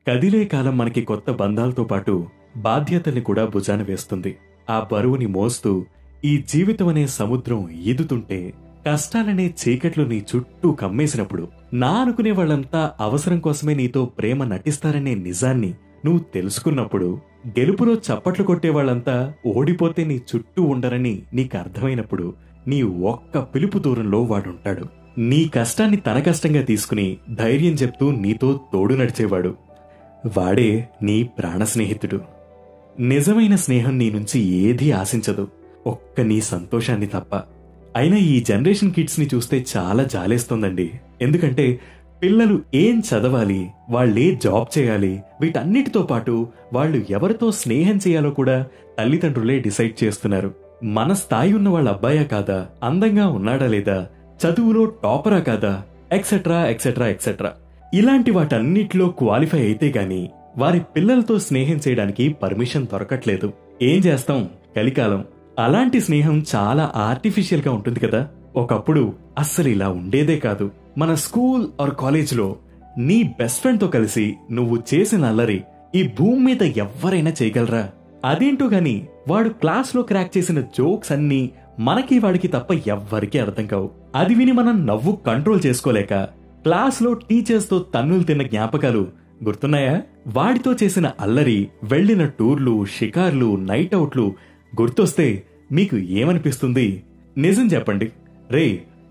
కదిలే కాలం మనకి కొత్త బంధాలతో పాటు బాధ్యతల్ని కూడా భుజాన వేస్తుంది. ఆ బరువుని మోస్తూ ఈ జీవితం అనే సముద్రం ఈదుతుంటే, కష్టాలనే చీకట్లు నీ చుట్టూ కమ్మేసినప్పుడు, నా అనుకునే వాళ్ళంతా అవసరం కోసమే నీతో ప్రేమ నటిస్తారనే నిజాన్ని నువ్వు తెలుసుకున్నప్పుడు, గెలుపులో చప్పట్లు కొట్టేవాళ్లంతా ఓడిపోతే నీ చుట్టూ ఉండరని నీకు అర్థమైనప్పుడు, నీ ఒక్క పిలుపు దూరంలో వాడుంటాడు. నీ కష్టాన్ని తన కష్టంగా తీసుకుని ధైర్యం చెప్తూ నీతో తోడు నడిచేవాడు. వాడే నీ ప్రాణ స్నేహితుడు. నిజమైన స్నేహం నీ నుంచి ఏదీ ఆశించదు, ఒక్క నీ సంతోషాన్ని తప్ప. అయినా ఈ జనరేషన్ కిడ్స్ ని చూస్తే చాలా జాలేస్తోందండి. ఎందుకంటే పిల్లలు ఏం చదవాలి, వాళ్లే జాబ్ చేయాలి, వీటన్నిటితో పాటు వాళ్ళు ఎవరితో స్నేహం చేయాలో కూడా తల్లిదండ్రులే డిసైడ్ చేస్తున్నారు. మన స్థాయి ఉన్న వాళ్ళ అబ్బాయా కాదా, అందంగా ఉన్నాడా లేదా, చదువులో టాపరా కాదా, ఎక్సెట్రా ఎక్సెట్రా ఎక్సెట్రా. ఇలాంటి వాటన్నిటిలో క్వాలిఫై అయితే గాని వారి పిల్లలతో స్నేహం చేయడానికి పర్మిషన్ దొరకట్లేదు. ఏం చేస్తాం, కలికాలం. అలాంటి స్నేహం చాలా ఆర్టిఫిషియల్ గా ఉంటుంది కదా. ఒకప్పుడు అస్సలు ఇలా ఉండేదే కాదు. మన స్కూల్ ఆర్ కాలేజ్లో నీ బెస్ట్ ఫ్రెండ్ తో కలిసి నువ్వు చేసిన అల్లరి ఈ భూమి మీద ఎవ్వరైనా చేయగలరా? అదేంటో గాని వాడు క్లాస్ లో క్రాక్ చేసిన జోక్స్ అన్నీ మనకి వాడికి తప్ప ఎవ్వరికీ అర్థం కావు. అది విని మనం నవ్వు కంట్రోల్ చేసుకోలేక క్లాస్ లో టీచర్స్ తో తన్నులు తిన్న జ్ఞాపకాలు గుర్తున్నాయా? వాడితో చేసిన అల్లరి, వెళ్లిన టూర్లు, షికార్లు, నైట్ అవుట్లు గుర్తొస్తే మీకు ఏమనిపిస్తుంది? నిజం చెప్పండి. రే,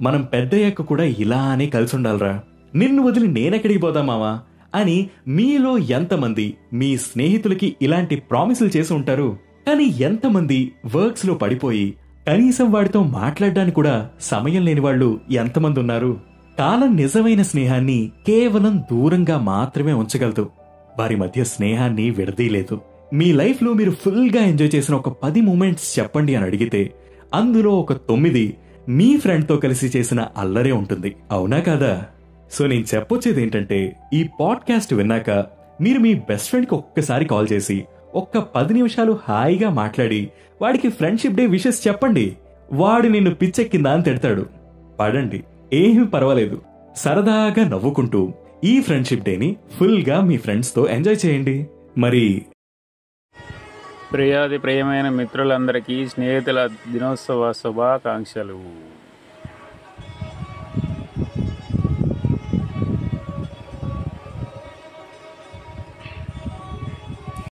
మనం పెద్దయ్యాక కూడా ఇలానే కలిసి ఉండాలరా, నిన్ను వదిలి నేనెక్కడికి పోదా మావా అని మీలో ఎంతమంది మీ స్నేహితులకి ఇలాంటి ప్రామిసులు చేసి ఉంటారు? కానీ ఎంతమంది వర్క్స్ లో పడిపోయి కనీసం వాడితో మాట్లాడడానికి కూడా సమయం లేని వాళ్ళు ఎంతమంది ఉన్నారు? కాలం నిజమైన స్నేహాన్ని కేవలం దూరంగా మాత్రమే ఉంచగలదు, వారి మధ్య స్నేహాన్ని విడదీయలేదు. మీ లైఫ్ లో మీరు ఫుల్ గా ఎంజాయ్ చేసిన ఒక 10 మూమెంట్స్ చెప్పండి అని అడిగితే అందులో ఒక 9 మీ ఫ్రెండ్ తో కలిసి చేసిన అల్లరే ఉంటుంది. అవునా కాదా? సో నేను చెప్పొచ్చేది ఏంటంటే, ఈ పాడ్కాస్ట్ విన్నాక మీరు మీ బెస్ట్ ఫ్రెండ్ కి ఒక్కసారి కాల్ చేసి ఒక్క 10 నిమిషాలు హాయిగా మాట్లాడి వాడికి ఫ్రెండ్షిప్ డే విషెస్ చెప్పండి. వాడు నిన్ను పిచ్చెక్కిందా అని తిడతాడు. పడండి, ఏమీ పర్వాలేదు. సరదాగా నవ్వుకుంటూ ఈ ఫ్రెండ్షిప్ డేని ఫుల్ గా మీ ఫ్రెండ్స్ తో ఎంజాయ్ చేయండి. మరి ప్రియాది ప్రియమైన మిత్రులందరికీ స్నేహితుల దినోత్సవ శుభాకాంక్షలు.